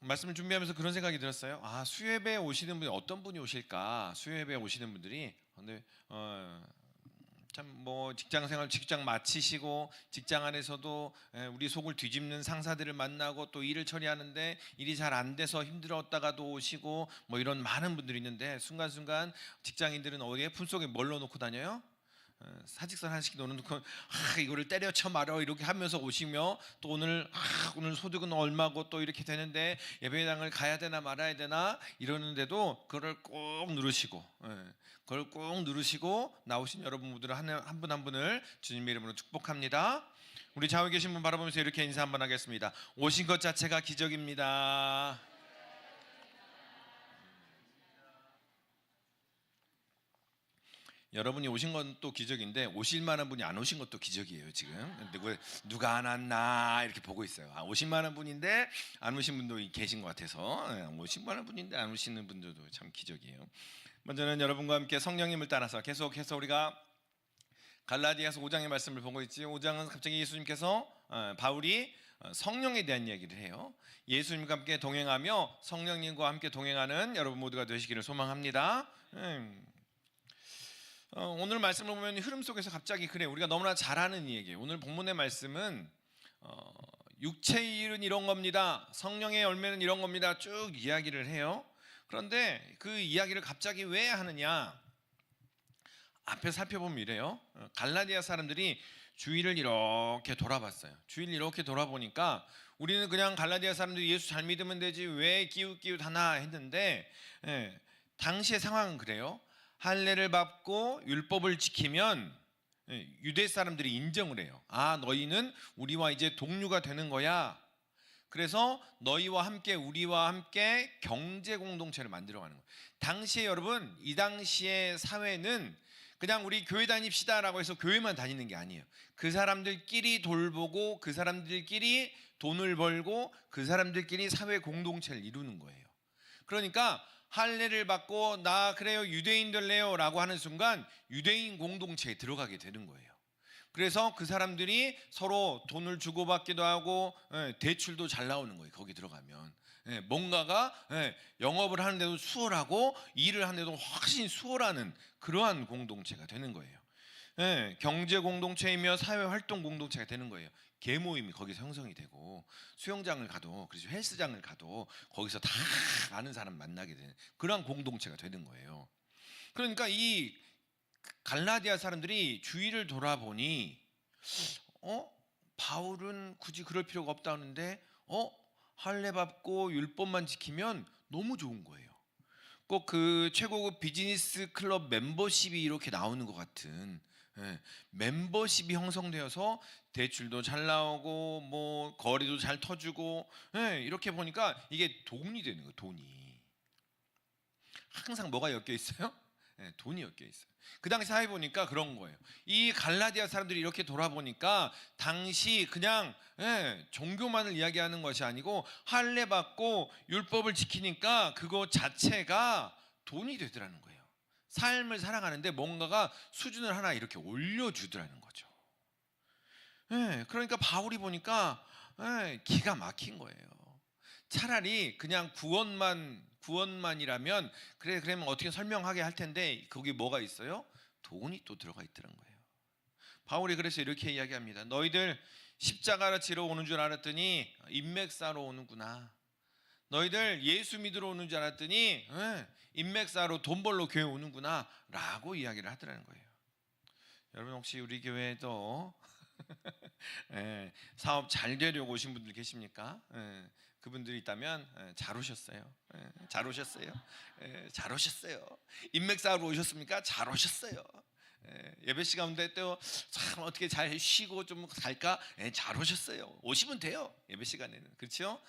말씀을 준비하면서 그런 생각이 들었어요. 수요예배에 오시는 분이 어떤 분이 오실까? 수요예배에 오시는 분들이 근데 참 뭐 직장 마치시고 직장 안에서도 우리 속을 뒤집는 상사들을 만나고 또 일을 처리하는데 일이 잘 안 돼서 힘들었다가도 오시고 뭐 이런 많은 분들이 있는데 순간순간 직장인들은 어디에 품속에 뭘 넣어놓고 다녀요? 사직서 하나씩 넣어놓고 이거를 때려쳐 말어 이렇게 하면서 오시며 또 오늘 소득은 얼마고 또 이렇게 되는데 예배당을 가야 되나 말아야 되나 이러는데도 그걸 꼭 누르시고 그걸 꼭 누르시고 나오신 여러분 모두 한 분 한 분을 주님의 이름으로 축복합니다. 우리 좌우에 계신 분 바라보면서 이렇게 인사 한번 하겠습니다. 오신 것 자체가 기적입니다. 여러분이 오신 건 또 기적인데 오실 만한 분이 안 오신 것도 기적이에요. 지금 누가 안 왔나 이렇게 보고 있어요. 오실 만한 분인데 안 오신 분도 계신 것 같아서 오실 만한 분인데 안 오시는 분들도 참 기적이에요. 먼저는 여러분과 함께 성령님을 따라서 계속해서 우리가 갈라디아서 5장의 말씀을 보고 있지. 5장은 갑자기 예수님께서 바울이 성령에 대한 이야기를 해요. 예수님과 함께 동행하며 성령님과 함께 동행하는 여러분 모두가 되시기를 소망합니다. 오늘 말씀을 보면 흐름 속에서 갑자기 우리가 너무나 잘 아는 얘기예요. 오늘 본문의 말씀은 육체의 일은 이런 겁니다. 성령의 열매는 이런 겁니다. 쭉 이야기를 해요. 그런데 그 이야기를 갑자기 왜 하느냐? 앞에 살펴보면 이래요. 갈라디아 사람들이 주위를 이렇게 돌아봤어요. 주위를 이렇게 돌아보니까 우리는 그냥 갈라디아 사람들이 예수 잘 믿으면 되지 왜 끼웃끼웃 하나 했는데 당시의 상황은 그래요. 할례를 받고 율법을 지키면 유대 사람들이 인정을 해요. 너희는 우리와 이제 동류가 되는 거야. 그래서 너희와 함께 우리와 함께 경제 공동체를 만들어가는 거예요. 당시에 여러분 이 당시의 사회는 그냥 우리 교회 다닙시다라고 해서 교회만 다니는 게 아니에요. 그 사람들끼리 돌보고 그 사람들끼리 돈을 벌고 그 사람들끼리 사회 공동체를 이루는 거예요. 그러니까 할례를 받고 나 그래요 유대인 될래요 라고 하는 순간 유대인 공동체에 들어가게 되는 거예요. 그래서 그 사람들이 서로 돈을 주고받기도 하고 대출도 잘 나오는 거예요. 거기 들어가면 뭔가가 영업을 하는데도 수월하고 일을 하는데도 훨씬 수월하는 그러한 공동체가 되는 거예요. 경제 공동체이며 사회활동 공동체가 되는 거예요. 계모임이 거기서 형성이 되고 수영장을 가도 그래서 헬스장을 가도 거기서 다 아는 사람 만나게 되는 그러한 공동체가 되는 거예요. 그러니까 이 갈라디아 사람들이 주위를 돌아보니 바울은 굳이 그럴 필요가 없다는데 할례 받고 율법만 지키면 너무 좋은 거예요. 꼭 그 최고급 비즈니스 클럽 멤버십이 이렇게 나오는 것 같은 멤버십이 형성되어서 대출도 잘 나오고 뭐 거리도 잘 터주고 이렇게 보니까 이게 돈이 되는 거예요. 돈이 항상 뭐가 엮여 있어요? 돈이 엮여 있어요. 그 당시 사회 보니까 그런 거예요. 이 갈라디아 사람들이 이렇게 돌아보니까 당시 그냥 종교만을 이야기하는 것이 아니고 할례 받고 율법을 지키니까 그거 자체가 돈이 되더라는 거예요. 삶을 살아가는데 뭔가가 수준을 하나 이렇게 올려주더라는 거죠. 그러니까 바울이 보니까 기가 막힌 거예요. 차라리 그냥 구원만이라면 그러면 어떻게 설명하게 할 텐데 거기 뭐가 있어요? 돈이 또 들어가 있더란 거예요. 바울이 그래서 이렇게 이야기합니다. 너희들 십자가를 지러 오는 줄 알았더니 인맥 쌓으러 오는구나. 너희들 예수 믿으러 오는 줄 알았더니 인맥 쌓으러 돈 벌러 교회 오는구나 라고 이야기를 하더라는 거예요. 여러분 혹시 우리 교회에도 사업 잘 되려고 오신 분들 계십니까? 그분들이 있다면 잘 오셨어요. 잘 오셨어요. 잘 오셨어요. 인맥 쌓으러 오셨습니까? 잘 오셨어요. 예배 시 가운데 또 참 어떻게 잘 쉬고 좀 갈까? 잘 오셨어요. 오시면 돼요. 예배 시간에는. 그렇죠?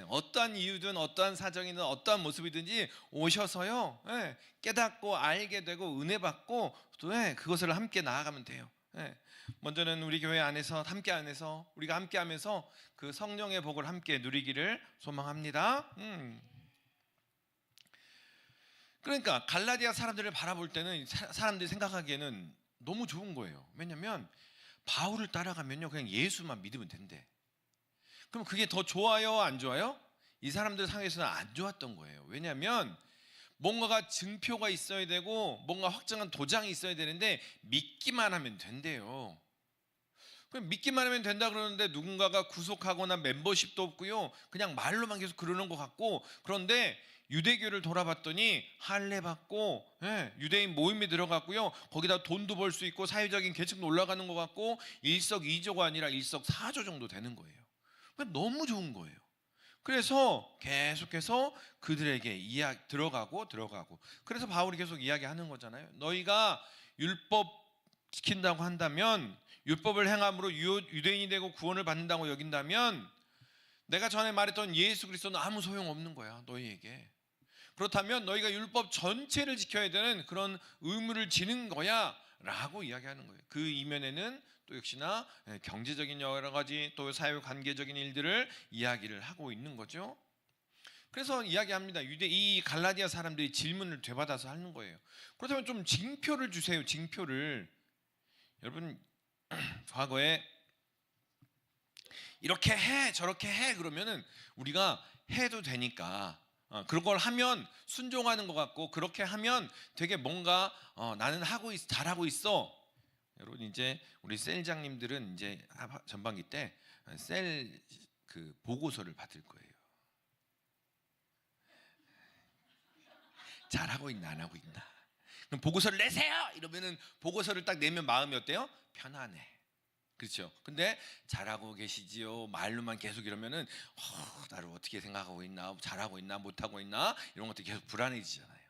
어떠한 이유든 어떠한 사정이든 어떠한 모습이든지 오셔서요. 깨닫고 알게 되고 은혜 받고 또 그것을 함께 나아가면 돼요. 먼저는 우리 교회 안에서 우리가 함께 하면서 그 성령의 복을 함께 누리기를 소망합니다. 그러니까 갈라디아 사람들을 바라볼 때는 사람들이 생각하기에는 너무 좋은 거예요. 왜냐하면 바울을 따라가면요 그냥 예수만 믿으면 된대. 그럼 그게 더 좋아요 안 좋아요? 이 사람들 상황에서는 안 좋았던 거예요. 왜냐하면 뭔가가 증표가 있어야 되고 뭔가 확정한 도장이 있어야 되는데 믿기만 하면 된대요. 그럼 믿기만 하면 된다 그러는데 누군가가 구속하거나 멤버십도 없고요. 그냥 말로만 계속 그러는 것 같고, 그런데 유대교를 돌아봤더니 할례 받고 유대인 모임에 들어갔고요. 거기다 돈도 벌 수 있고 사회적인 계층도 올라가는 것 같고 일석이조가 아니라 일석사조 정도 되는 거예요. 너무 좋은 거예요. 그래서 계속해서 그들에게 들어가고 그래서 바울이 계속 이야기하는 거잖아요. 너희가 율법 지킨다고 한다면, 율법을 행함으로 유대인이 되고 구원을 받는다고 여긴다면 내가 전에 말했던 예수 그리스도는 아무 소용없는 거야, 너희에게. 그렇다면 너희가 율법 전체를 지켜야 되는 그런 의무를 지는 거야 라고 이야기하는 거예요. 그 이면에는 또 역시나 경제적인 여러 가지 또 사회관계적인 일들을 이야기를 하고 있는 거죠. 그래서 이야기합니다. 이 갈라디아 사람들이 질문을 되받아서 하는 거예요. 그렇다면 좀 징표를 주세요. 징표를. 여러분, 과거에 이렇게 해 저렇게 해 그러면은 우리가 해도 되니까 그런 걸 하면 순종하는 것 같고, 그렇게 하면 되게 뭔가 나는 잘하고 있어. 여러분, 이제 우리 셀장님들은 이제 전반기 때 셀 그 보고서를 받을 거예요. 잘하고 있나 안 하고 있나. 그럼 보고서를 내세요. 이러면은 보고서를 딱 내면 마음이 어때요? 편안해. 그렇죠. 근데 잘하고 계시지요 말로만 계속 이러면은 나를 어떻게 생각하고 있나, 잘하고 있나 못하고 있나, 이런 것들이 계속 불안해지잖아요.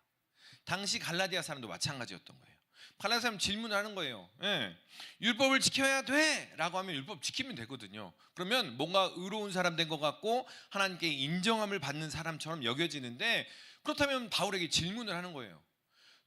당시 갈라디아 사람도 마찬가지였던 거예요. 갈라디아 사람 질문을 하는 거예요. 율법을 지켜야 돼 라고 하면 율법 지키면 되거든요. 그러면 뭔가 의로운 사람 된 것 같고 하나님께 인정함을 받는 사람처럼 여겨지는데, 그렇다면 바울에게 질문을 하는 거예요.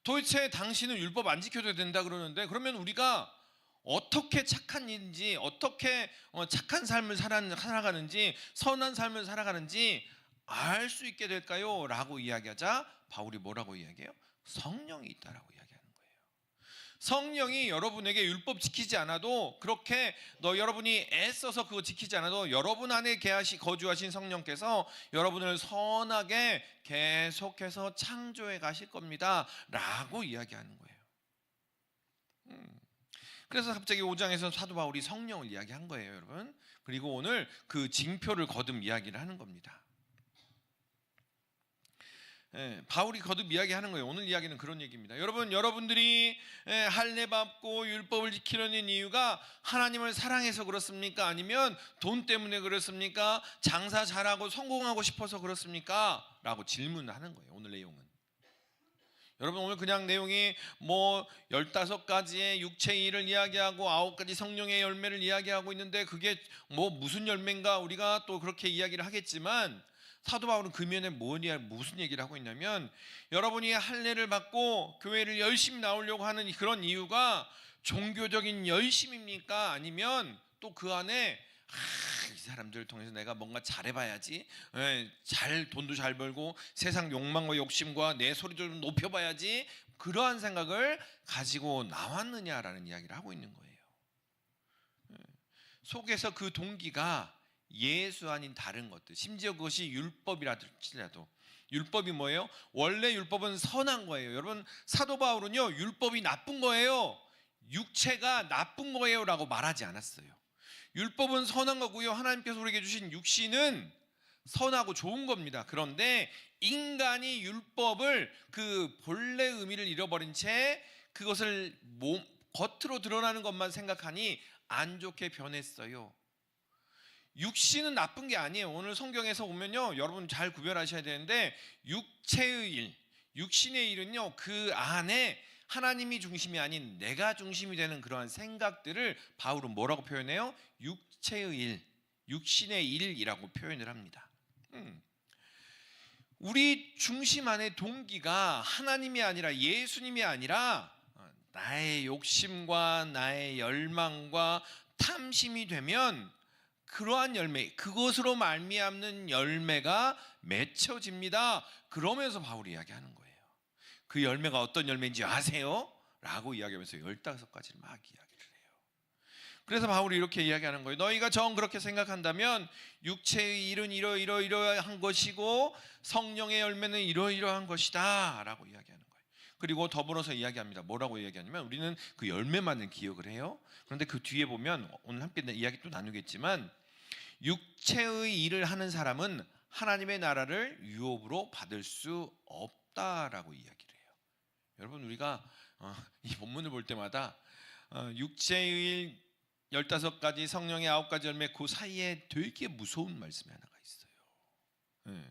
도대체 당신은 율법 안 지켜도 된다 그러는데, 그러면 우리가 어떻게 착한 일인지, 어떻게 착한 삶을 살아가는지, 선한 삶을 살아가는지 알 수 있게 될까요? 라고 이야기하자 바울이 뭐라고 이야기해요? 성령이 있다라고 이야기하는 거예요. 성령이 여러분에게 율법 지키지 않아도, 그렇게 여러분이 애써서 그거 지키지 않아도 여러분 안에 거주하신 성령께서 여러분을 선하게 계속해서 창조해 가실 겁니다 라고 이야기하는 거예요. 그래서 갑자기 5장에서 사도 바울이 성령을 이야기한 거예요, 여러분. 그리고 오늘 그 징표를 거듭 이야기를 하는 겁니다. 바울이 거듭 이야기하는 거예요. 오늘 이야기는 그런 얘기입니다. 여러분들이 할례 받고 율법을 지키려는 이유가 하나님을 사랑해서 그렇습니까? 아니면 돈 때문에 그렇습니까? 장사 잘하고 성공하고 싶어서 그렇습니까? 라고 질문을 하는 거예요, 오늘 내용은. 여러분, 오늘 그냥 내용이 15가지의 육체의 일을 이야기하고 9가지 성령의 열매를 이야기하고 있는데, 그게 무슨 열매인가 우리가 또 그렇게 이야기를 하겠지만, 사도 바울은 그 면에 무슨 얘기를 하고 있냐면, 여러분이 할례를 받고 교회를 열심히 나오려고 하는 그런 이유가 종교적인 열심입니까? 아니면 또 그 안에 이 사람들을 통해서 내가 뭔가 잘해봐야지, 돈도 잘 벌고 세상 욕망과 욕심과 내 소리도 좀 높여봐야지, 그러한 생각을 가지고 나왔느냐라는 이야기를 하고 있는 거예요. 속에서 그 동기가 예수 아닌 다른 것들, 심지어 그것이 율법이라도, 율법이 뭐예요? 원래 율법은 선한 거예요. 여러분, 사도 바울은요, 율법이 나쁜 거예요, 육체가 나쁜 거예요 라고 말하지 않았어요. 율법은 선한 거고요, 하나님께서 우리에게 주신 육신은 선하고 좋은 겁니다. 그런데 인간이 율법을 그 본래 의미를 잃어버린 채 그것을 겉으로 드러나는 것만 생각하니 안 좋게 변했어요. 육신은 나쁜 게 아니에요. 오늘 성경에서 보면요, 여러분 잘 구별하셔야 되는데, 육체의 일, 육신의 일은요, 그 안에 하나님이 중심이 아닌 내가 중심이 되는 그러한 생각들을 바울은 뭐라고 표현해요? 육체의 일, 육신의 일이라고 표현을 합니다. 우리 중심 안에 동기가 하나님이 아니라 예수님이 아니라 나의 욕심과 나의 열망과 탐심이 되면 그러한 열매, 그것으로 말미암는 열매가 맺혀집니다. 그러면서 바울이 이야기하는 거예요. 그 열매가 어떤 열매인지 아세요? 라고 이야기하면서 15가지를 막 이야기를 해요. 그래서 바울이 이렇게 이야기하는 거예요. 너희가 정 그렇게 생각한다면 육체의 일은 이러이러한 것이고 성령의 열매는 이러이러한 것이다 라고 이야기하는 거예요. 그리고 더불어서 이야기합니다. 뭐라고 이야기하냐면 우리는 그 열매만을 기억을 해요. 그런데 그 뒤에 보면 오늘 함께 이야기 또 나누겠지만 육체의 일을 하는 사람은 하나님의 나라를 유업으로 받을 수 없다라고 이야기를 해요. 여러분 우리가 이 본문을 볼 때마다 육체의 일 15가지 성령의 9가지 열매 그 사이에 되게 무서운 말씀이 하나가 있어요.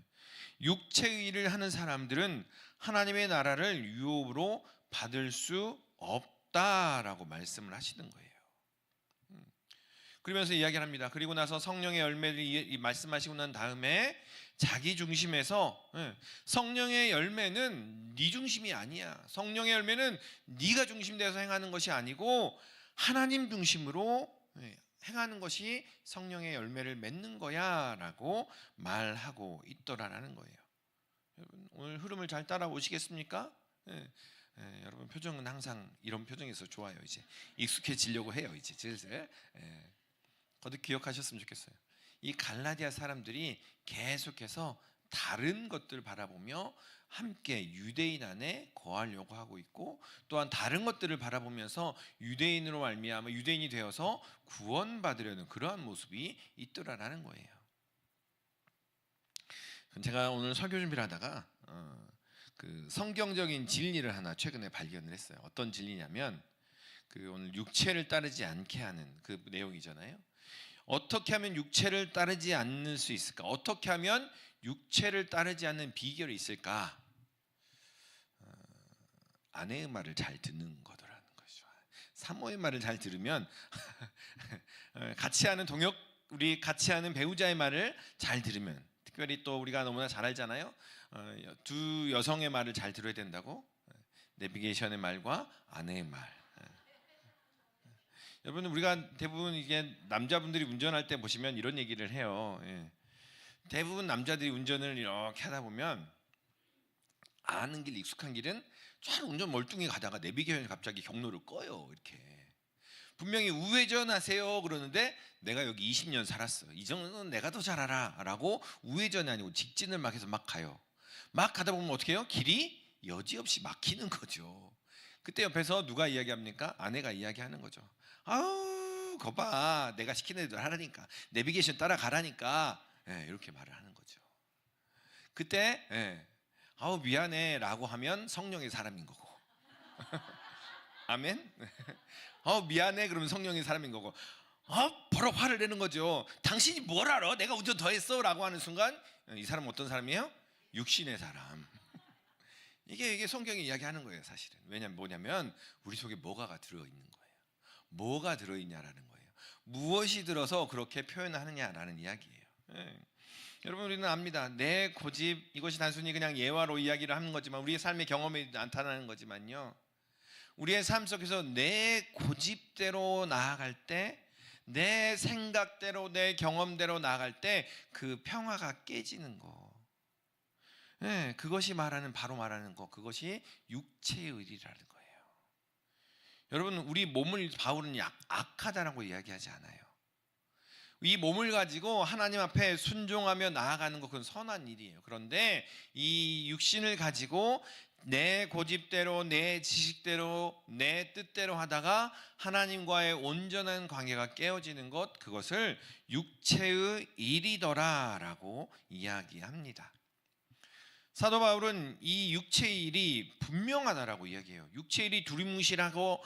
육체의 일을 하는 사람들은 하나님의 나라를 유업으로 받을 수 없다라고 말씀을 하시는 거예요. 그러면서 이야기를 합니다. 그리고 나서 성령의 열매를 말씀하시고 난 다음에 자기 중심에서 성령의 열매는 네 중심이 아니야. 성령의 열매는 네가 중심되어서 행하는 것이 아니고 하나님 중심으로 행하는 것이 성령의 열매를 맺는 거야 라고 말하고 있더라라는 거예요. 여러분 오늘 흐름을 잘 따라오시겠습니까? 여러분 표정은 항상 이런 표정에서 좋아요. 이제 익숙해지려고 해요. 이제 슬슬 거듭 기억하셨으면 좋겠어요. 이 갈라디아 사람들이 계속해서 다른 것들 바라보며 함께 유대인 안에 거하려고 하고 있고 또한 다른 것들을 바라보면서 유대인으로 말미암아 유대인이 되어서 구원받으려는 그러한 모습이 있더라라는 거예요. 제가 오늘 설교 준비를 하다가 그 성경적인 진리를 하나 최근에 발견을 했어요. 어떤 진리냐면 그 오늘 육체를 따르지 않게 하는 그 내용이잖아요. 어떻게 하면 육체를 따르지 않을 수 있을까? 어떻게 하면 육체를 따르지 않는 비결이 있을까? 아내의 말을 잘 듣는 거더라는 거죠. 사모의 말을 잘 들으면 같이 하는 우리 같이 하는 배우자의 말을 잘 들으면, 특별히 또 우리가 너무나 잘 알잖아요. 두 여성의 말을 잘 들어야 된다고. 내비게이션의 말과 아내의 말. 여러분 우리가 대부분 이게 남자분들이 운전할 때 보시면 이런 얘기를 해요. 대부분 남자들이 운전을 이렇게 하다 보면 아는 길 익숙한 길은 잘 운전 멀뚱히 가다가 내비게이션이 갑자기 경로를 꺼요. 이렇게 분명히 우회전하세요 그러는데 내가 여기 20년 살았어. 이 정도는 내가 더 잘 알아 라고 우회전이 아니고 직진을 막 해서 막 가요. 막 가다 보면 어떻게 해요? 길이 여지없이 막히는 거죠. 그때 옆에서 누가 이야기합니까? 아내가 이야기하는 거죠. 아우 거봐 내가 시키는 대로 하라니까 내비게이션 따라가라니까 이렇게 말을 하는 거죠. 그때 아우 미안해 라고 하면 성령의 사람인 거고 아멘. 아우 미안해 그러면 성령의 사람인 거고 바로 화를 내는 거죠. 당신이 뭘 알아? 내가 운전 더 했어 라고 하는 순간 이 사람은 어떤 사람이에요? 육신의 사람. 이게 성경이 이야기하는 거예요. 사실은 뭐냐면 우리 속에 뭐가가 들어있는 거예요. 뭐가 들어있냐라는 거예요. 무엇이 들어서 그렇게 표현하느냐라는 이야기예요. 여러분 우리는 압니다. 내 고집 이것이 단순히 그냥 예화로 이야기를 하는 거지만 우리의 삶의 경험에 나타나는 거지만요. 우리의 삶 속에서 내 고집대로 나아갈 때 내 생각대로 내 경험대로 나아갈 때 그 평화가 깨지는 거. 그것이 바로 말하는 거. 그것이 육체의 의리라는 거예요. 여러분 우리 몸을 바울은 악하다라고 이야기하지 않아요. 이 몸을 가지고 하나님 앞에 순종하며 나아가는 것 그건 선한 일이에요. 그런데 이 육신을 가지고 내 고집대로 내 지식대로 내 뜻대로 하다가 하나님과의 온전한 관계가 깨어지는 것 그것을 육체의 일이더라라고 이야기합니다. 사도 바울은 이 육체의 일이 분명하다라고 이야기해요. 육체의 일이 두리뭉실하고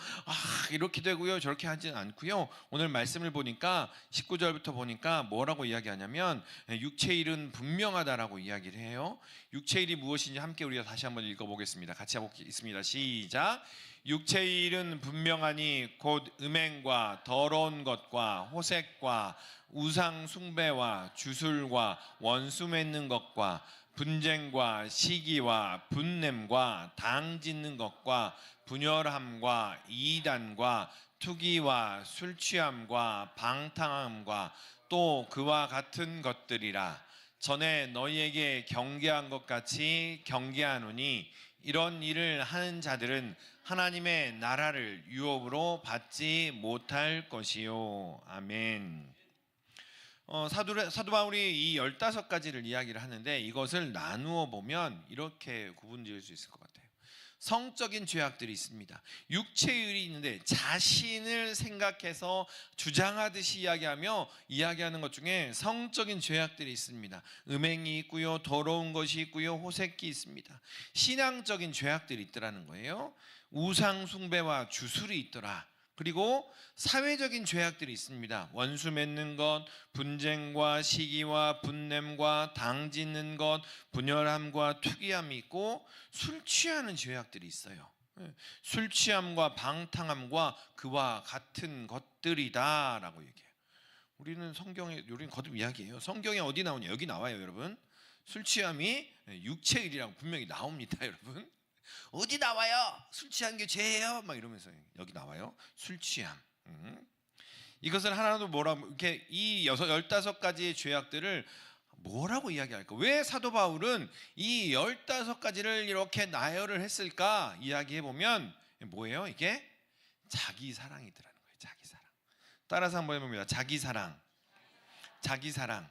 이렇게 되고요 저렇게 하진 않고요. 오늘 말씀을 보니까 19절부터 보니까 뭐라고 이야기하냐면 육체의 일은 분명하다라고 이야기를 해요. 육체의 일이 무엇인지 함께 우리가 다시 한번 읽어보겠습니다. 같이 하겠습니다. 시작. 육체의 일은 분명하니 곧 음행과 더러운 것과 호색과 우상 숭배와 주술과 원수 맺는 것과 분쟁과 시기와 분냄과 당 짓는 것과 분열함과 이단과 투기와 술 취함과 방탕함과 또 그와 같은 것들이라. 전에 너희에게 경계한 것 같이 경계하노니 이런 일을 하는 자들은 하나님의 나라를 유업으로 받지 못할 것이요. 아멘. 사도 바울이 이 15가지를 이야기를 하는데 이것을 나누어 보면 이렇게 구분지을 수 있을 것 같아요. 성적인 죄악들이 있습니다. 육체의이 있는데 자신을 생각해서 주장하듯이 이야기하는 것 중에 성적인 죄악들이 있습니다. 음행이 있고요, 더러운 것이 있고요, 호색이 있습니다. 신앙적인 죄악들이 있더라는 거예요. 우상 숭배와 주술이 있더라. 그리고 사회적인 죄악들이 있습니다. 원수 맺는 것, 분쟁과 시기와 분냄과 당 짓는 것, 분열함과 투기함이 있고 술 취하는 죄악들이 있어요. 술 취함과 방탕함과 그와 같은 것들이다라고 얘기해요. 우리는 성경에 우리는 거듭 이야기해요. 성경에 어디 나오냐? 여기 나와요, 여러분. 술 취함이 육체일이라고 분명히 나옵니다, 여러분. 어디 나와요? 술 취한 게 죄예요? 막 이러면서 여기 나와요. 술 취함. 이것을 하나도 이렇게 이 15가지의 죄악들을 뭐라고 이야기할까? 왜 사도 바울은 이 15가지를 이렇게 나열을 했을까? 이야기해 보면 뭐예요? 이게 자기 사랑이더라는 거예요. 자기 사랑. 따라서 한번 해봅니다. 자기 사랑. 자기 사랑.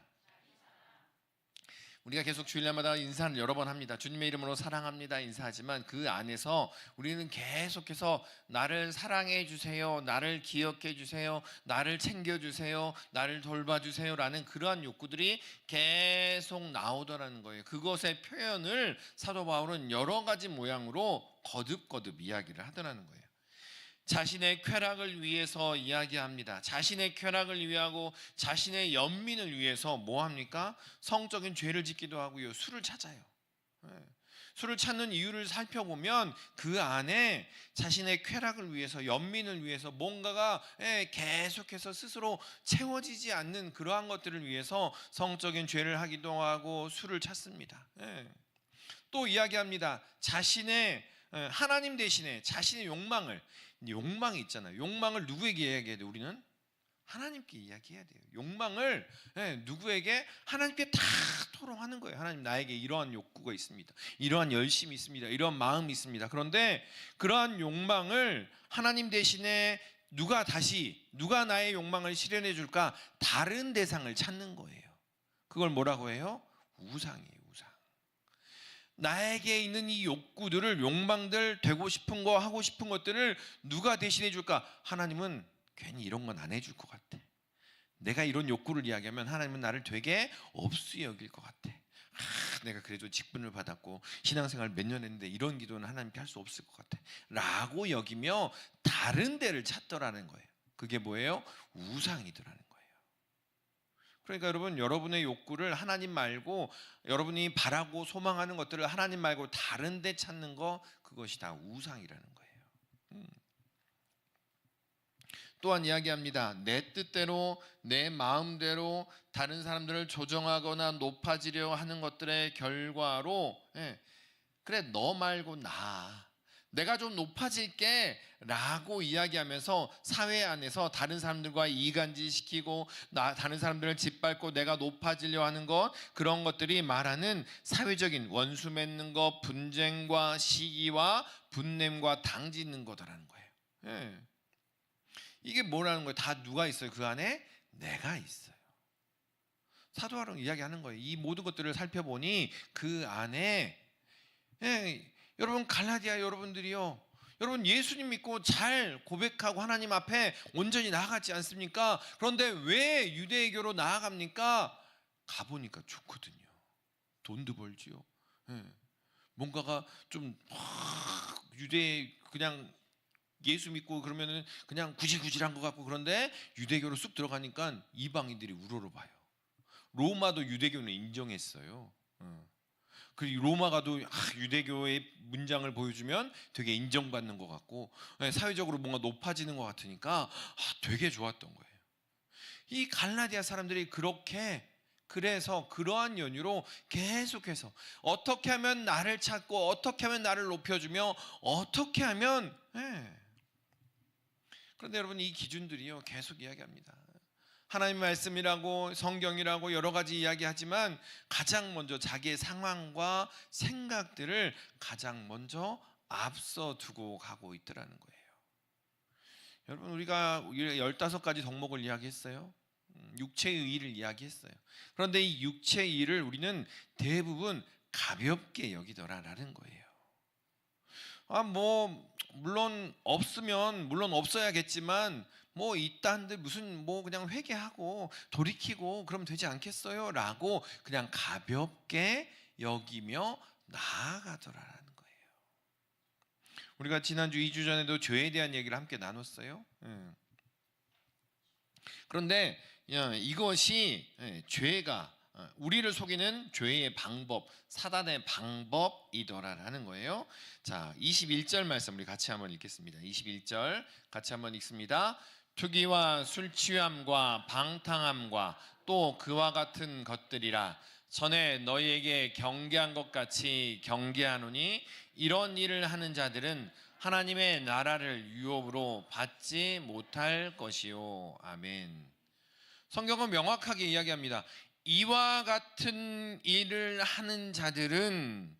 우리가 계속 주일날마다 인사를 여러 번 합니다. 주님의 이름으로 사랑합니다 인사하지만 그 안에서 우리는 계속해서 나를 사랑해 주세요, 나를 기억해 주세요, 나를 챙겨 주세요, 나를 돌봐 주세요라는 그러한 욕구들이 계속 나오더라는 거예요. 그것의 표현을 사도 바울은 여러 가지 모양으로 거듭거듭 이야기를 하더라는 거예요. 자신의 쾌락을 위해서 이야기합니다. 자신의 쾌락을 위하고 자신의 연민을 위해서 뭐 합니까? 성적인 죄를 짓기도 하고요. 술을 찾아요. 술을 찾는 이유를 살펴보면 그 안에 자신의 쾌락을 위해서, 연민을 위해서 뭔가가 계속해서 스스로 채워지지 않는 그러한 것들을 위해서 성적인 죄를 하기도 하고 술을 찾습니다. 또 이야기합니다. 자신의 하나님 대신에 자신의 욕망이 있잖아요. 욕망을 누구에게 이야기해야 돼요? 우리는 하나님께 이야기해야 돼요. 욕망을 누구에게? 하나님께 다 토로하는 거예요. 하나님, 나에게 이러한 욕구가 있습니다. 이러한 열심이 있습니다. 이러한 마음이 있습니다. 그런데 그러한 욕망을 하나님 대신에 누가 나의 욕망을 실현해 줄까? 다른 대상을 찾는 거예요. 그걸 뭐라고 해요? 우상이에요. 우상. 나에게 있는 이 욕구들을, 욕망들, 되고 싶은 거, 하고 싶은 것들을 누가 대신해 줄까? 하나님은 괜히 이런 건 안 해줄 것 같아. 내가 이런 욕구를 이야기하면 하나님은 나를 되게 없이 여길 것 같아. 내가 그래도 직분을 받았고 신앙생활 몇 년 했는데 이런 기도는 하나님께 할 수 없을 것 같아 라고 여기며 다른 데를 찾더라는 거예요. 그게 뭐예요? 우상이더라는 거예요. 그러니까 여러분, 여러분의 욕구를 하나님 말고, 여러분이 바라고 소망하는 것들을 하나님 말고 다른 데 찾는 거, 그것이 다 우상이라는 거예요. 또한 이야기합니다. 내 뜻대로, 내 마음대로 다른 사람들을 조정하거나 높아지려 하는 것들의 결과로 그래, 너 말고 내가 좀 높아질게 라고 이야기하면서 사회 안에서 다른 사람들과 이간질시키고 다른 사람들을 짓밟고 내가 높아지려 하는 것, 그런 것들이 말하는 사회적인 원수 맺는 것, 분쟁과 시기와 분냄과 당 짓는 거다라는 거예요. 이게 뭐라는 거예요? 다 누가 있어요? 그 안에 내가 있어요. 사도 바울은 이야기하는 거예요. 이 모든 것들을 살펴보니 그 안에 여러분, 갈라디아 여러분들이요, 여러분 예수님 믿고 잘 고백하고 하나님 앞에 온전히 나아갔지 않습니까? 그런데 왜 유대교로 나아갑니까? 가보니까 좋거든요. 돈도 벌지요. 뭔가가 좀 그냥 예수 믿고 그러면은 그냥 구질구질한 것 같고, 그런데 유대교로 쑥 들어가니까 이방인들이 우러러봐요. 로마도 유대교는 인정했어요. 그리고 로마가도 유대교의 문장을 보여주면 되게 인정받는 것 같고 사회적으로 뭔가 높아지는 것 같으니까 되게 좋았던 거예요. 이 갈라디아 사람들이 그래서 그러한 연유로 계속해서 어떻게 하면 나를 찾고 어떻게 하면 나를 높여주며 어떻게 하면 그런데 여러분, 이 기준들이요 계속 이야기합니다. 하나님 말씀이라고 성경이라고 여러 가지 이야기하지만 가장 먼저 자기의 상황과 생각들을 가장 먼저 앞서 두고 가고 있더라는 거예요. 여러분, 우리가 15가지 덕목을 이야기했어요. 육체의 일을 이야기했어요. 그런데 이 육체의 일을 우리는 대부분 가볍게 여기더라라는 거예요. 물론 없으면 물론 없어야겠지만 있다 한들 무슨 그냥 회개하고 돌이키고 그러면 되지 않겠어요? 라고 그냥 가볍게 여기며 나아가더라라는 거예요. 우리가 지난주 2주 전에도 죄에 대한 얘기를 함께 나눴어요. 그런데 이것이 죄가 우리를 속이는 죄의 방법, 사단의 방법이더라라는 거예요. 자, 21절 말씀 우리 같이 한번 읽겠습니다. 21절 같이 한번 읽습니다. 투기와 술 취함과 방탕함과 또 그와 같은 것들이라. 전에 너희에게 경계한 것 같이 경계하노니 이런 일을 하는 자들은 하나님의 나라를 유업으로 받지 못할 것이요. 아멘. 성경은 명확하게 이야기합니다. 이와 같은 일을 하는 자들은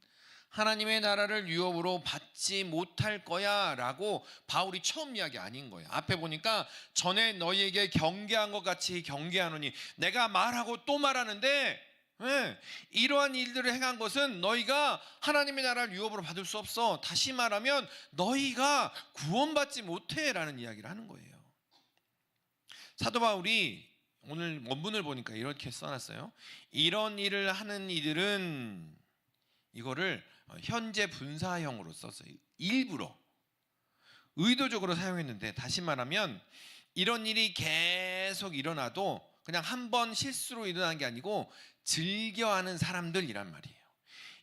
하나님의 나라를 유업으로 받지 못할 거야 라고 바울이 처음 이야기 아닌 거예요. 앞에 보니까 전에 너희에게 경계한 것 같이 경계하노니, 내가 말하고 또 말하는데 이러한 일들을 행한 것은 너희가 하나님의 나라를 유업으로 받을 수 없어. 다시 말하면 너희가 구원받지 못해 라는 이야기를 하는 거예요. 사도 바울이 오늘 원문을 보니까 이렇게 써놨어요. 이런 일을 하는 이들은, 이거를 현재 분사형으로 썼어요. 일부러 의도적으로 사용했는데, 다시 말하면 이런 일이 계속 일어나도 그냥 한 번 실수로 일어난 게 아니고 즐겨하는 사람들이란 말이에요.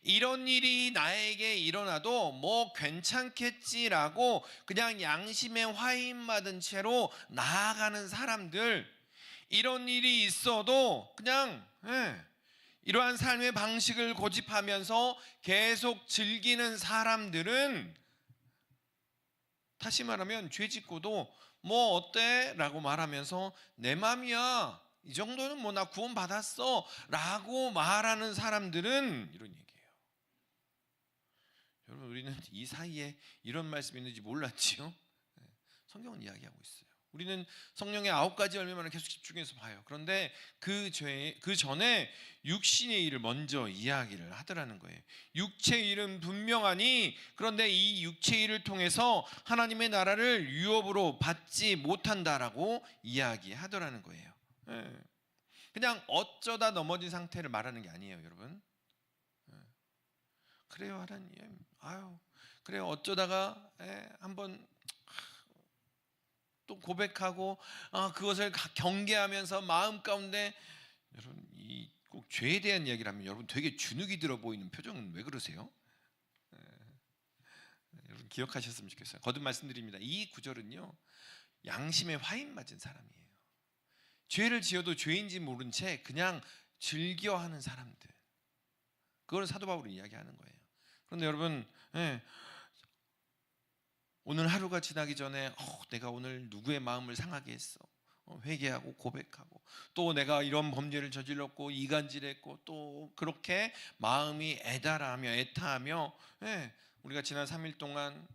이런 일이 나에게 일어나도 괜찮겠지라고 그냥 양심에 화인 맞은 채로 나아가는 사람들, 이런 일이 있어도 그냥 이러한 삶의 방식을 고집하면서 계속 즐기는 사람들은, 다시 말하면 죄 짓고도 어때? 라고 말하면서 내 맘이야, 이 정도는 나 구원 받았어 라고 말하는 사람들은, 이런 얘기예요. 여러분, 우리는 이 사이에 이런 말씀이 있는지 몰랐지요? 성경은 이야기하고 있어요. 우리는 성령의 9가지 열매만을 계속 집중해서 봐요. 그런데 그 전에 육신의 일을 먼저 이야기를 하더라는 거예요. 육체의 일은 분명하니, 그런데 이 육체의 일을 통해서 하나님의 나라를 유업으로 받지 못한다라고 이야기하더라는 거예요. 그냥 어쩌다 넘어진 상태를 말하는 게 아니에요, 여러분. 그래요, 하나님. 그래요, 어쩌다가 한번 또 고백하고 그것을 경계하면서 마음 가운데, 여러분, 꼭 죄에 대한 이야기를 하면 여러분 되게 주눅이 들어 보이는 표정은 왜 그러세요? 여러분 기억하셨으면 좋겠어요. 거듭 말씀드립니다. 이 구절은요, 양심에 화인 맞은 사람이에요. 죄를 지어도 죄인지 모른 채 그냥 즐겨하는 사람들, 그걸 사도 바울이 이야기하는 거예요. 그런데 여러분, 오늘 하루가 지나기 전에 내가 오늘 누구의 마음을 상하게 했어, 회개하고 고백하고, 또 내가 이런 범죄를 저질렀고 이간질했고, 또 그렇게 마음이 애타하며 우리가 지난 3일 동안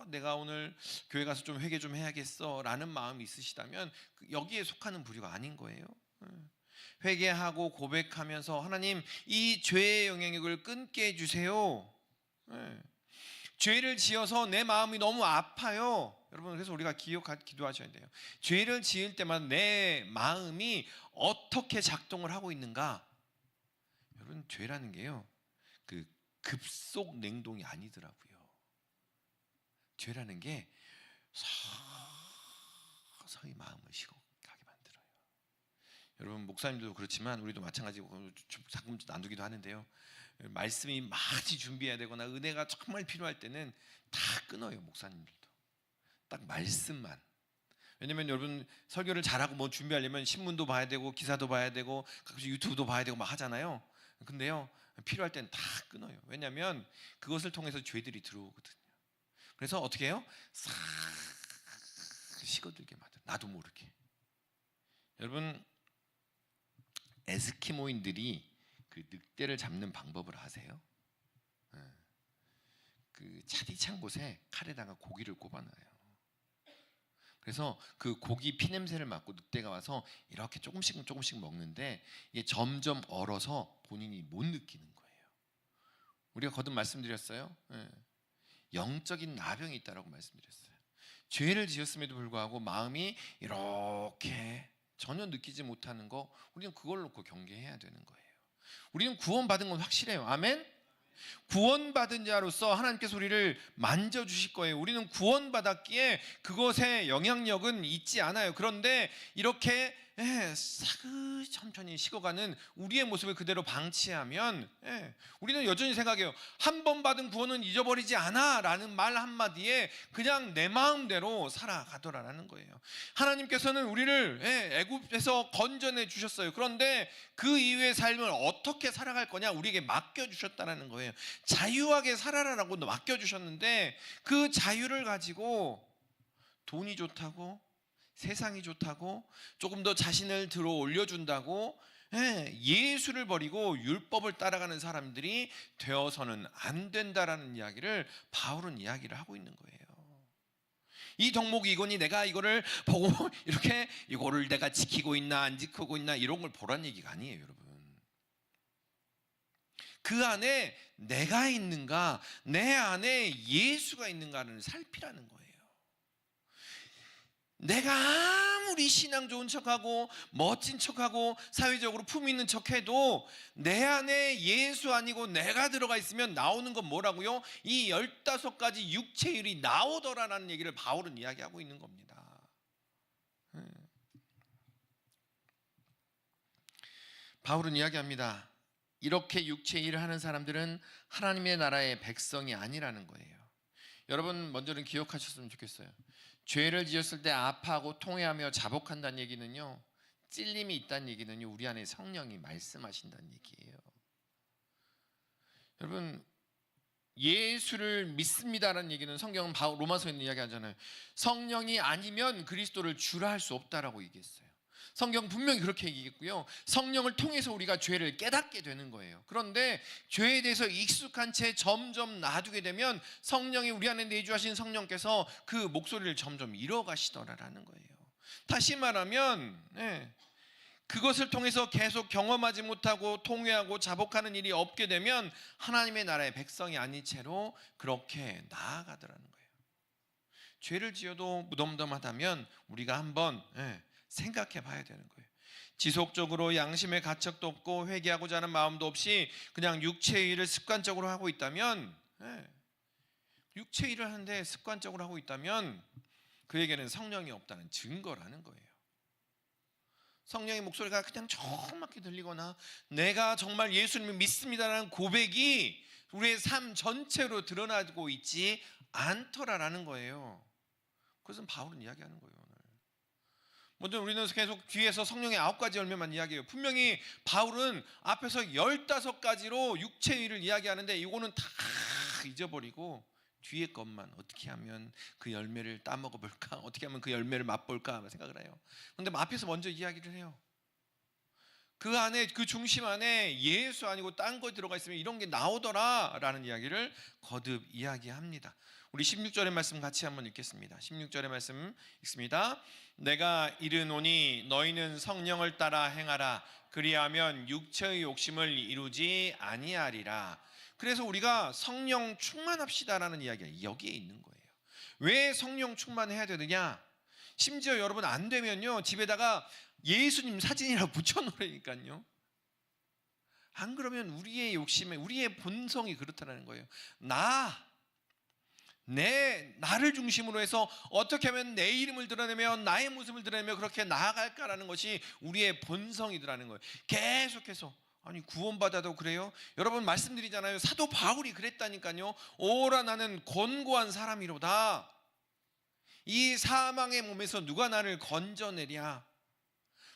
내가 오늘 교회 가서 좀 회개 좀 해야겠어 라는 마음이 있으시다면 여기에 속하는 부류가 아닌 거예요. 회개하고 고백하면서 하나님, 이 죄의 영향력을 끊게 해주세요. 죄를 지어서 내 마음이 너무 아파요. 여러분, 그래서 우리가 기도하셔야 돼요. 죄를 지을 때마다 내 마음이 어떻게 작동을 하고 있는가. 여러분, 죄라는 게요, 그 급속 냉동이 아니더라고요. 죄라는 게 서서히 마음을 식어가게 만들어요. 여러분, 목사님도 그렇지만 우리도 마찬가지고 가끔 나누기도 하는데요, 말씀이 많이 준비해야 되거나 은혜가 정말 필요할 때는 다 끊어요, 목사님들도. 딱 말씀만. 왜냐면 여러분, 설교를 잘하고 준비하려면 신문도 봐야 되고 기사도 봐야 되고 가끔씩 유튜브도 봐야 되고 하잖아요. 근데요, 필요할 때는 다 끊어요. 왜냐면 그것을 통해서 죄들이 들어오거든요. 그래서 어떻게 해요? 싹 식어들게 만들어, 나도 모르게. 여러분, 에스키모인들이 그 늑대를 잡는 방법을 아세요? 그 차디찬 곳에 칼에다가 고기를 꼽아놔요. 그래서 그 고기 피냄새를 맡고 늑대가 와서 이렇게 조금씩 조금씩 먹는데 이게 점점 얼어서 본인이 못 느끼는 거예요. 우리가 거듭 말씀드렸어요. 영적인 나병이 있다라고 말씀드렸어요. 죄를 지었음에도 불구하고 마음이 이렇게 전혀 느끼지 못하는 거, 우리는 그걸 놓고 경계해야 되는 거예요. 우리는 구원받은 건 확실해요. 아멘? 구원받은 자로서 하나님께서 우리를 만져주실 거예요. 우리는 구원받았기에 그것에 영향력은 있지 않아요. 그런데 이렇게 사그 천천히 식어가는 우리의 모습을 그대로 방치하면 우리는 여전히 생각해요. 한 번 받은 구원은 잊어버리지 않아 라는 말 한마디에 그냥 내 마음대로 살아가더라라는 거예요. 하나님께서는 우리를 애굽에서 건져내 주셨어요. 그런데 그 이후의 삶을 어떻게 살아갈 거냐 우리에게 맡겨주셨다는 거예요. 자유하게 살아라라고 맡겨주셨는데 그 자유를 가지고 돈이 좋다고, 세상이 좋다고, 조금 더 자신을 들어 올려준다고 예수를 버리고 율법을 따라가는 사람들이 되어서는 안 된다라는 이야기를 바울은 이야기를 하고 있는 거예요. 이 덕목이 이거니 내가 이거를 보고 이렇게 이거를 내가 지키고 있나 안 지키고 있나 이런 걸 보란 얘기가 아니에요, 여러분. 그 안에 내가 있는가, 내 안에 예수가 있는가를 살피라는 거예요. 내가 아무리 신앙 좋은 척하고 멋진 척하고 사회적으로 품 있는 척해도 내 안에 예수 아니고 내가 들어가 있으면 나오는 건 뭐라고요? 이 15가지 육체일이 나오더라라는 얘기를 바울은 이야기하고 있는 겁니다. 바울은 이야기합니다. 이렇게 육체일을 하는 사람들은 하나님의 나라의 백성이 아니라는 거예요. 여러분 먼저는 기억하셨으면 좋겠어요. 죄를 지었을 때 아파하고 통회하며 자복한다는 얘기는요, 찔림이 있다는 얘기는요, 우리 안에 성령이 말씀하신다는 얘기예요. 여러분, 예수를 믿습니다라는 얘기는 성경은 로마서에 있는 이야기 하잖아요. 성령이 아니면 그리스도를 주라 할 수 없다라고 얘기했어요. 성경 분명히 그렇게 얘기했고요. 성령을 통해서 우리가 죄를 깨닫게 되는 거예요. 그런데 죄에 대해서 익숙한 채 점점 놔두게 되면 성령이 우리 안에 내주하신 성령께서 그 목소리를 점점 잃어가시더라라는 거예요. 다시 말하면 그것을 통해서 계속 경험하지 못하고 통회하고 자복하는 일이 없게 되면 하나님의 나라의 백성이 아닌 채로 그렇게 나아가더라는 거예요. 죄를 지어도 무덤덤하다면 우리가 한번 생각해 봐야 되는 거예요. 지속적으로 양심의 가책도 없고 회개하고자 하는 마음도 없이 그냥 육체의 일을 습관적으로 하고 있다면, 육체의 일을 하는데 습관적으로 하고 있다면 그에게는 성령이 없다는 증거라는 거예요. 성령의 목소리가 그냥 조그맣게 들리거나 내가 정말 예수님을 믿습니다라는 고백이 우리의 삶 전체로 드러나고 있지 않더라라는 거예요. 그것은 바울은 이야기하는 거예요. 먼저 우리는 계속 뒤에서 성령의 9가지 열매만 이야기해요. 분명히 바울은 앞에서 15가지로 육체의 일을 이야기하는데 이거는 다 잊어버리고 뒤에 것만 어떻게 하면 그 열매를 따먹어 볼까, 어떻게 하면 그 열매를 맛볼까 생각을 해요. 그런데 앞에서 먼저 이야기를 해요. 그 안에, 그 중심 안에 예수 아니고 딴 거 들어가 있으면 이런 게 나오더라 라는 이야기를 거듭 이야기합니다. 우리 16절의 말씀 같이 한번 읽겠습니다. 16절의 말씀 읽습니다. 내가 이르노니 너희는 성령을 따라 행하라. 그리하면 육체의 욕심을 이루지 아니하리라. 그래서 우리가 성령 충만합시다라는 이야기가 여기에 있는 거예요. 왜 성령 충만해야 되느냐? 심지어 여러분 안 되면요, 집에다가 예수님 사진이라고 붙여놓으니까요. 안 그러면 우리의 욕심에, 우리의 본성이 그렇다는 거예요. 나를 중심으로 해서 어떻게 하면 내 이름을 드러내며 나의 모습을 드러내며 그렇게 나아갈까라는 것이 우리의 본성이더라는 거예요. 계속해서 아니 구원받아도 그래요? 여러분 말씀드리잖아요. 사도 바울이 그랬다니까요. 오라 나는 곤고한 사람이로다. 이 사망의 몸에서 누가 나를 건져내랴.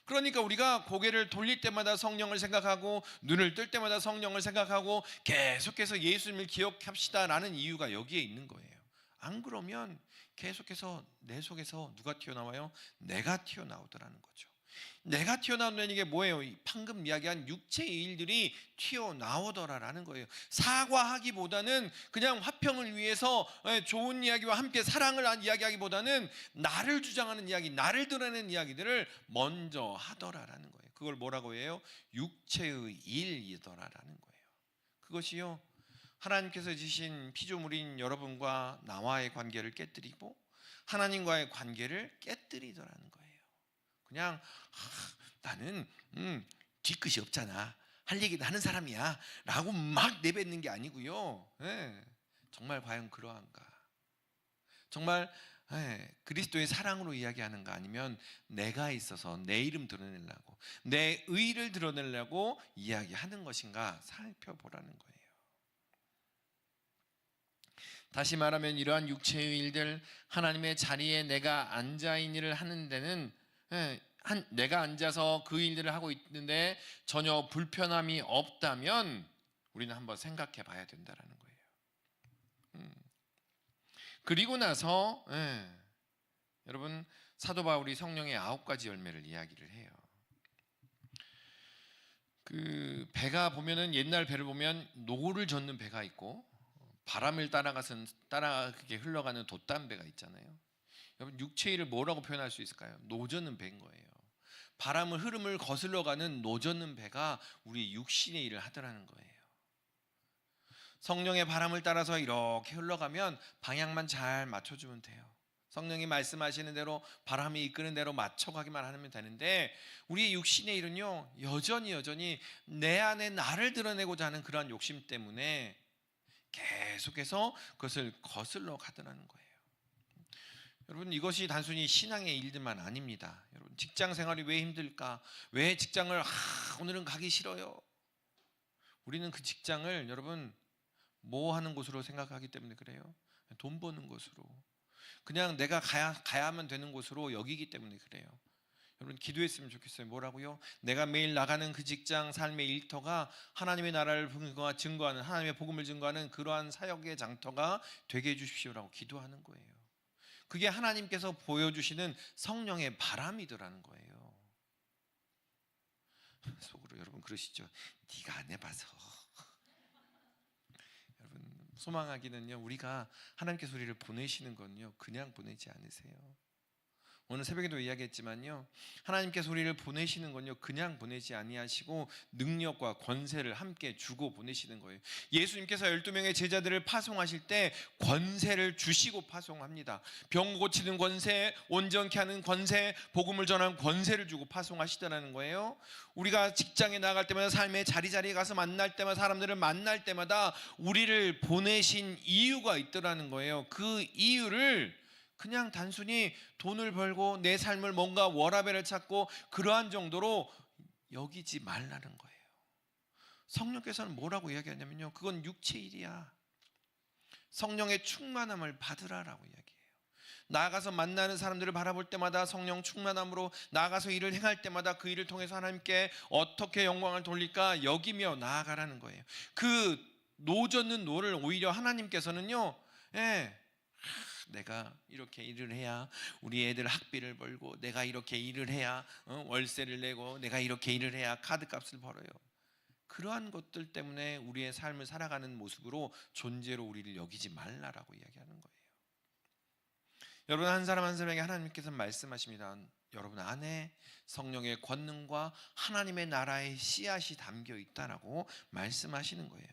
그러니까 우리가 고개를 돌릴 때마다 성령을 생각하고 눈을 뜰 때마다 성령을 생각하고 계속해서 예수님을 기억합시다라는 이유가 여기에 있는 거예요. 안 그러면 계속해서 내 속에서 누가 튀어나와요? 내가 튀어나오더라는 거죠. 내가 튀어나온다는 게 뭐예요? 방금 이야기한 육체의 일들이 튀어나오더라라는 거예요. 사과하기보다는 그냥 화평을 위해서 좋은 이야기와 함께 사랑을 이야기하기보다는 나를 주장하는 이야기, 나를 드러내는 이야기들을 먼저 하더라라는 거예요. 그걸 뭐라고 해요? 육체의 일이더라라는 거예요. 그것이요, 하나님께서 주신 피조물인 여러분과 나와의 관계를 깨뜨리고 하나님과의 관계를 깨뜨리더라는 거예요. 그냥 나는 뒤끝이 없잖아, 할 얘기도 하는 사람이야 라고 막 내뱉는 게 아니고요. 정말 과연 그러한가? 정말 그리스도의 사랑으로 이야기하는가? 아니면 내가 있어서 내 이름 드러내려고, 내 의를 드러내려고 이야기하는 것인가 살펴보라는 거예요. 다시 말하면 이러한 육체의 일들, 하나님의 자리에 내가 앉아있는 일을 하는 데는 내가 앉아서 그 일들을 하고 있는데 전혀 불편함이 없다면 우리는 한번 생각해 봐야 된다는 거예요. 그리고 나서 여러분, 사도 바울이 성령의 9가지 열매를 이야기를 해요. 그 배가 보면은, 옛날 배를 보면 노를 젓는 배가 있고 바람을 따라가게 흘러가는 돛담배가 있잖아요. 여러분, 육체일을 뭐라고 표현할 수 있을까요? 노젓는 배인 거예요. 바람을, 흐름을 거슬러가는 노젓는 배가 우리 육신의 일을 하더라는 거예요. 성령의 바람을 따라서 이렇게 흘러가면 방향만 잘 맞춰주면 돼요. 성령이 말씀하시는 대로, 바람이 이끄는 대로 맞춰가기만 하면 되는데, 우리의 육신의 일은요, 여전히 내 안에 나를 드러내고자 하는 그러한 욕심 때문에 계속해서 그것을 거슬러 가더라는 거예요. 여러분, 이것이 단순히 신앙의 일들만 아닙니다. 여러분, 직장 생활이 왜 힘들까? 왜 직장을 오늘은 가기 싫어요? 우리는 그 직장을, 여러분, 뭐 하는 곳으로 생각하기 때문에 그래요. 돈 버는 곳으로, 그냥 내가 가야만 되는 곳으로 여기기 때문에 그래요. 여러분, 기도했으면 좋겠어요. 뭐라고요? 내가 매일 나가는 그 직장 삶의 일터가 하나님의 나라를 증거하는, 하나님의 복음을 증거하는 그러한 사역의 장터가 되게 해주십시오라고 기도하는 거예요. 그게 하나님께서 보여주시는 성령의 바람이더라는 거예요. 속으로 여러분 그러시죠? 네가 안 해봐서. 여러분, 소망하기는요, 우리가 하나님께서 우리를 보내시는 건요, 그냥 보내지 않으세요. 오늘 새벽에도 이야기했지만요, 하나님께서 우리를 보내시는 건요, 그냥 보내지 아니하시고 능력과 권세를 함께 주고 보내시는 거예요. 예수님께서 12명의 제자들을 파송하실 때 권세를 주시고 파송합니다. 병 고치는 권세, 온전케 하는 권세, 복음을 전하는 권세를 주고 파송하시더라는 거예요. 우리가 직장에 나갈 때마다, 삶의 자리자리에 가서 만날 때마다, 사람들을 만날 때마다 우리를 보내신 이유가 있더라는 거예요. 그 이유를 그냥 단순히 돈을 벌고 내 삶을 뭔가 워라밸을 찾고 그러한 정도로 여기지 말라는 거예요. 성령께서는 뭐라고 이야기하냐면요, 그건 육체의 일이야. 성령의 충만함을 받으라라고 이야기해요. 나아가서 만나는 사람들을 바라볼 때마다 성령 충만함으로, 나아가서 일을 행할 때마다 그 일을 통해서 하나님께 어떻게 영광을 돌릴까 여기며 나아가라는 거예요. 그 노젓는 노를 오히려 하나님께서는요, 내가 이렇게 일을 해야 우리 애들 학비를 벌고, 내가 이렇게 일을 해야 월세를 내고, 내가 이렇게 일을 해야 카드값을 벌어요. 그러한 것들 때문에 우리의 삶을 살아가는 모습으로, 존재로 우리를 여기지 말라라고 이야기하는 거예요. 여러분, 한 사람 한 사람에게 하나님께서 말씀하십니다. 여러분 안에 성령의 권능과 하나님의 나라의 씨앗이 담겨 있다라고 말씀하시는 거예요.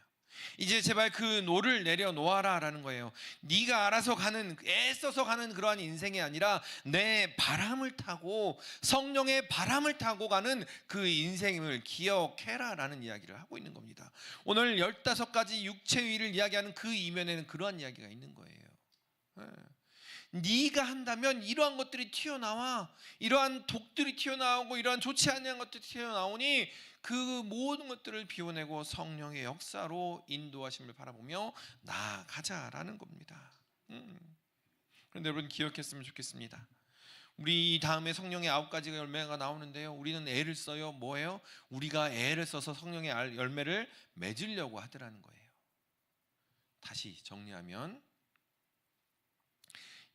이제 제발 그 노를 내려놓아라 라는 거예요. 네가 알아서 가는, 애써서 가는 그러한 인생이 아니라 내 바람을 타고, 성령의 바람을 타고 가는 그 인생을 기억해라 라는 이야기를 하고 있는 겁니다. 오늘 15가지 육체의 일을 이야기하는 그 이면에는 그러한 이야기가 있는 거예요. 네가 한다면 이러한 것들이 튀어나와, 이러한 독들이 튀어나오고 이러한 좋지 않은 것들이 튀어나오니 그 모든 것들을 비워내고 성령의 역사로 인도하심을 바라보며 나아가자라는 겁니다. 그런데 여러분, 기억했으면 좋겠습니다. 우리 다음에 성령의 9가지 열매가 나오는데요, 우리는 애를 써요. 뭐예요? 우리가 애를 써서 성령의 열매를 맺으려고 하더라는 거예요. 다시 정리하면,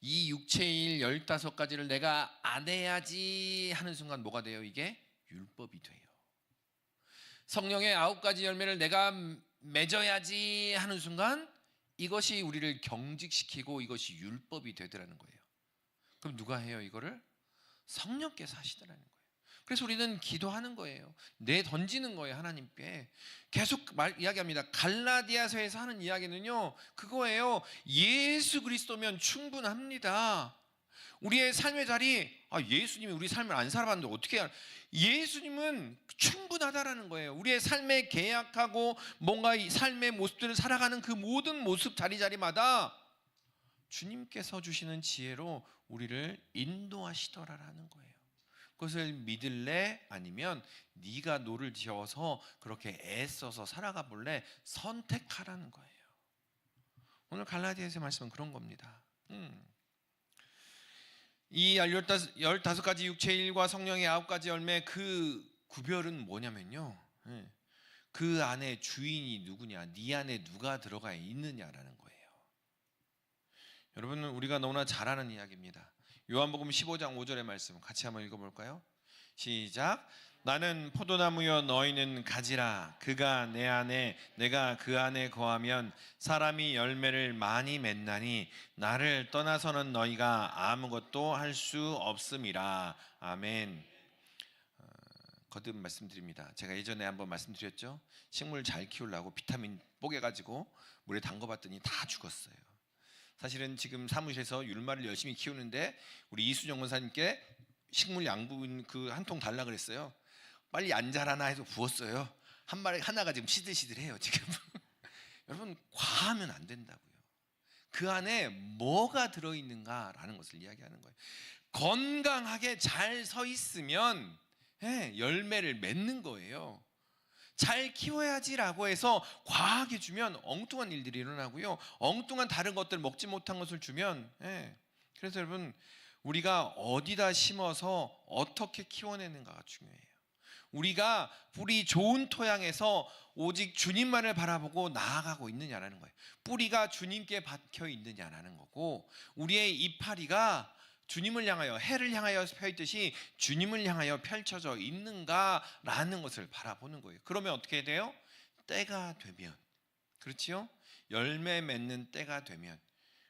이 육체의 일 15가지를 내가 안 해야지 하는 순간 뭐가 돼요? 이게 율법이 돼요. 성령의 9가지 열매를 내가 맺어야지 하는 순간 이것이 우리를 경직시키고 이것이 율법이 되더라는 거예요. 그럼 누가 해요 이거를? 성령께서 하시더라는 거예요. 그래서 우리는 기도하는 거예요. 내던지는 거예요. 하나님께 계속 이야기합니다. 갈라디아서에서 하는 이야기는요 그거예요. 예수 그리스도면 충분합니다. 우리의 삶의 자리, 예수님이 우리 삶을 안 살아봤는데 어떻게 해야, 예수님은 충분하다라는 거예요. 우리의 삶에 계약하고 뭔가 이 삶의 모습들을 살아가는 그 모든 모습 자리마다 주님께서 주시는 지혜로 우리를 인도하시더라라는 거예요. 그것을 믿을래? 아니면 네가 노를 지어서 그렇게 애써서 살아가 볼래? 선택하라는 거예요. 오늘 갈라디아서의 말씀은 그런 겁니다. 이 15가지 육체의 일과 성령의 9가지 열매, 그 구별은 뭐냐면요, 그 안에 주인이 누구냐, 네 안에 누가 들어가 있느냐라는 거예요. 여러분, 우리가 너무나 잘 아는 이야기입니다. 요한복음 15장 5절의 말씀 같이 한번 읽어볼까요? 시작. 나는 포도나무여 너희는 가지라. 그가 내 안에 내가 그 안에 거하면 사람이 열매를 많이 맺나니 나를 떠나서는 너희가 아무것도 할 수 없음이라. 아멘. 거듭 말씀드립니다. 제가 예전에 한번 말씀드렸죠. 식물 잘 키우려고 비타민 뽀개가지고 물에 담궈봤더니 다 죽었어요. 사실은 지금 사무실에서 율마를 열심히 키우는데 우리 이수정 원사님께 식물 양분 그 한 통 달라 그랬어요. 빨리 안 자라나 해서 부었어요. 하나가 지금 시들시들해요 지금. 여러분, 과하면 안 된다고요. 그 안에 뭐가 들어있는가라는 것을 이야기하는 거예요. 건강하게 잘 서 있으면 열매를 맺는 거예요. 잘 키워야지라고 해서 과하게 주면 엉뚱한 일들이 일어나고요, 엉뚱한 다른 것들 먹지 못한 것을 주면, 그래서 여러분, 우리가 어디다 심어서 어떻게 키워내는가가 중요해요. 우리가 뿌리 좋은 토양에서 오직 주님만을 바라보고 나아가고 있느냐라는 거예요. 뿌리가 주님께 박혀 있느냐라는 거고, 우리의 이파리가 주님을 향하여, 해를 향하여 펴있듯이 주님을 향하여 펼쳐져 있는가라는 것을 바라보는 거예요. 그러면 어떻게 돼요? 때가 되면, 그렇지요? 열매 맺는 때가 되면,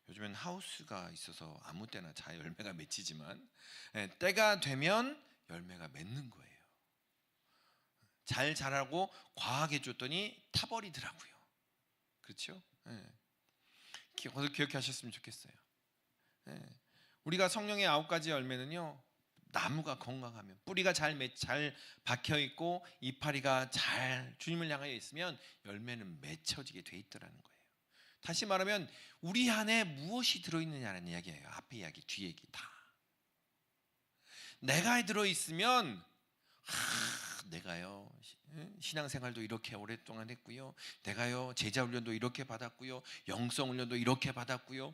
요즘엔 하우스가 있어서 아무 때나 잘 열매가 맺히지만, 때가 되면 열매가 맺는 거예요. 잘 자라고 과하게 줬더니 타버리더라고요. 그렇죠? 그것을 기억하셨으면 좋겠어요. 우리가 성령의 9가지 열매는요, 나무가 건강하면, 뿌리가 잘 박혀 있고 이파리가 잘 주님을 향하여 있으면 열매는 맺혀지게 돼 있더라는 거예요. 다시 말하면 우리 안에 무엇이 들어있느냐는 이야기예요. 앞에 이야기, 뒤에 얘기 다. 내가 들어있으면 내가요 신앙생활도 이렇게 오랫동안 했고요, 내가요 제자훈련도 이렇게 받았고요, 영성훈련도 이렇게 받았고요,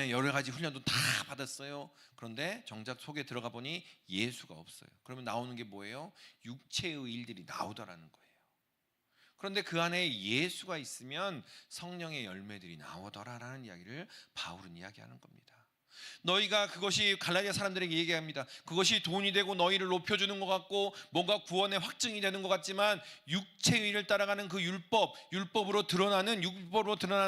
여러 가지 훈련도 다 받았어요. 그런데 정작 속에 들어가 보니 예수가 없어요. 그러면 나오는 게 뭐예요? 육체의 일들이 나오더라는 거예요. 그런데 그 안에 예수가 있으면 성령의 열매들이 나오더라라는 이야기를 바울은 이야기하는 겁니다. 너희가, 그것이 갈라디아 사람들에게 얘기합니다. 그것이 돈이 되고 너희를 높여주는 것 같고 뭔가 구원의 확증이 되는 것 같지만, 육체의 일을 따라가는 그 율법으로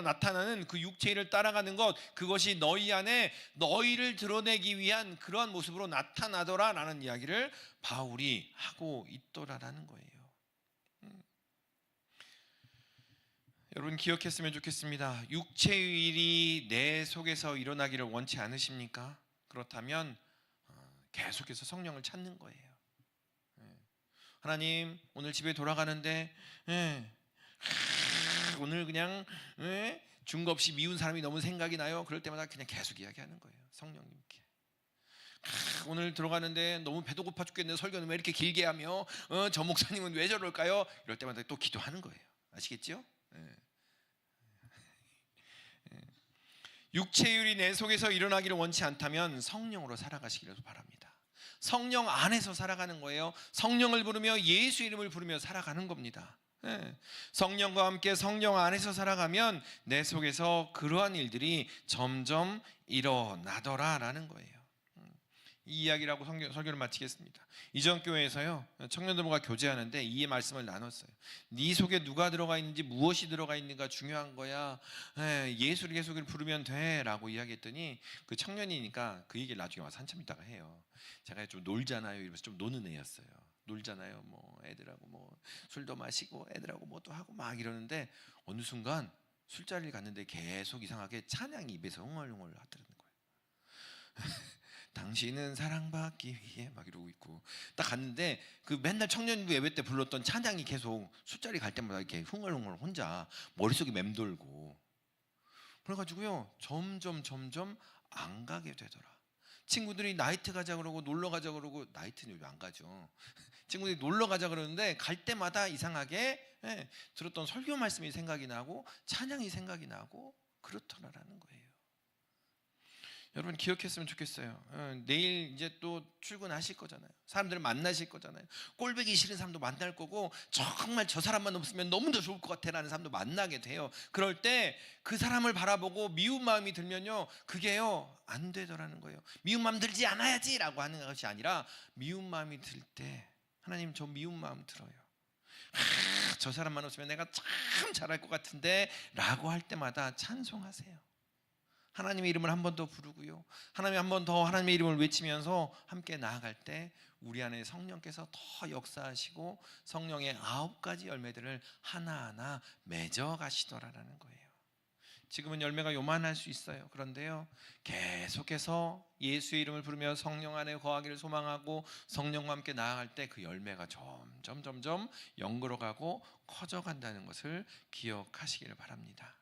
나타나는 그 육체의 일을 따라가는 것, 그것이 너희 안에 너희를 드러내기 위한 그러한 모습으로 나타나더라라는 이야기를 바울이 하고 있더라라는 거예요. 여러분, 기억했으면 좋겠습니다. 육체의 일이 내 속에서 일어나기를 원치 않으십니까? 그렇다면 계속해서 성령을 찾는 거예요. 하나님, 오늘 집에 돌아가는데 오늘 그냥 증거 없이 미운 사람이 너무 생각이 나요. 그럴 때마다 그냥 계속 이야기하는 거예요. 성령님께. 오늘 들어가는데 너무 배도 고파 죽겠네. 설교는 왜 이렇게 길게 하며, 저 목사님은 왜 저럴까요? 이럴 때마다 또 기도하는 거예요. 아시겠죠? 육체율이 내 속에서 일어나기를 원치 않다면 성령으로 살아가시기를 바랍니다. 성령 안에서 살아가는 거예요. 성령을 부르며 예수 이름을 부르며 살아가는 겁니다. 성령과 함께 성령 안에서 살아가면 내 속에서 그러한 일들이 점점 일어나더라라는 거예요. 이 이야기라고 설교를 마치겠습니다. 이전 교회에서요, 청년들과 교제하는데 이 말씀을 나눴어요. 네 속에 누가 들어가 있는지, 무엇이 들어가 있는가 중요한 거야. 예수를 부르면 돼라고 이야기했더니 그 청년이니까 그 얘기를 나중에 와서 한참 있다가 해요. 제가 좀 놀잖아요. 이러면서 좀 노는 애였어요. 놀잖아요. 뭐 애들하고 뭐 술도 마시고 애들하고 뭐 또 하고 막 이러는데 어느 순간 술자리를 갔는데 계속 이상하게 찬양이 입에서 흥얼흥얼 하더라는 거예요. 당신은 사랑받기 위해 막 이러고 있고, 딱 갔는데 그 맨날 청년부 예배 때 불렀던 찬양이 계속 술자리 갈 때마다 이렇게 흥얼흥얼 혼자 머릿속이 맴돌고, 그래가지고요 점점 안 가게 되더라. 친구들이 나이트 가자 그러고 놀러 가자 그러고, 나이트는 왜 안 가죠? 친구들이 놀러 가자 그러는데 갈 때마다 이상하게 들었던 설교 말씀이 생각이 나고 찬양이 생각이 나고 그렇더라라는 거예요. 여러분 기억했으면 좋겠어요. 내일 이제 또 출근하실 거잖아요. 사람들을 만나실 거잖아요. 꼴보기 싫은 사람도 만날 거고, 정말 저 사람만 없으면 너무 더 좋을 것 같아라는 사람도 만나게 돼요. 그럴 때 그 사람을 바라보고 미운 마음이 들면요, 그게요 안 되더라는 거예요. 미운 마음 들지 않아야지라고 하는 것이 아니라, 미운 마음이 들 때 하나님 저 미운 마음 들어요. 저 사람만 없으면 내가 참 잘할 것 같은데 라고 할 때마다 찬송하세요. 하나님의 이름을 한 번 더 부르고요, 하나님 한 번 더 하나님의 이름을 외치면서 함께 나아갈 때 우리 안에 성령께서 더 역사하시고 성령의 9가지 열매들을 하나하나 맺어 가시더라라는 거예요. 지금은 열매가 요만할 수 있어요. 그런데요, 계속해서 예수의 이름을 부르며 성령 안에 거하기를 소망하고 성령과 함께 나아갈 때 그 열매가 점점 연걸어가고 커져간다는 것을 기억하시기를 바랍니다.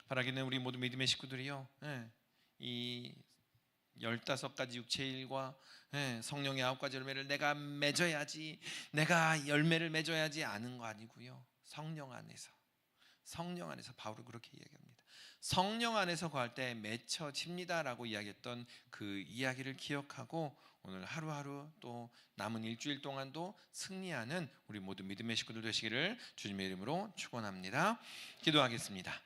바라기는 우리 모두 믿음의 식구들이요, 이 15가지 육체일과 성령의 9가지 열매를 내가 맺어야지, 내가 열매를 맺어야지 아는 거 아니고요, 성령 안에서 바울은 그렇게 이야기합니다. 성령 안에서 거할 때 맺혀집니다라고 이야기했던 그 이야기를 기억하고 오늘 하루하루 또 남은 일주일 동안도 승리하는 우리 모두 믿음의 식구들 되시기를 주님의 이름으로 축원합니다. 기도하겠습니다.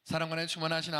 사랑관에 충만하신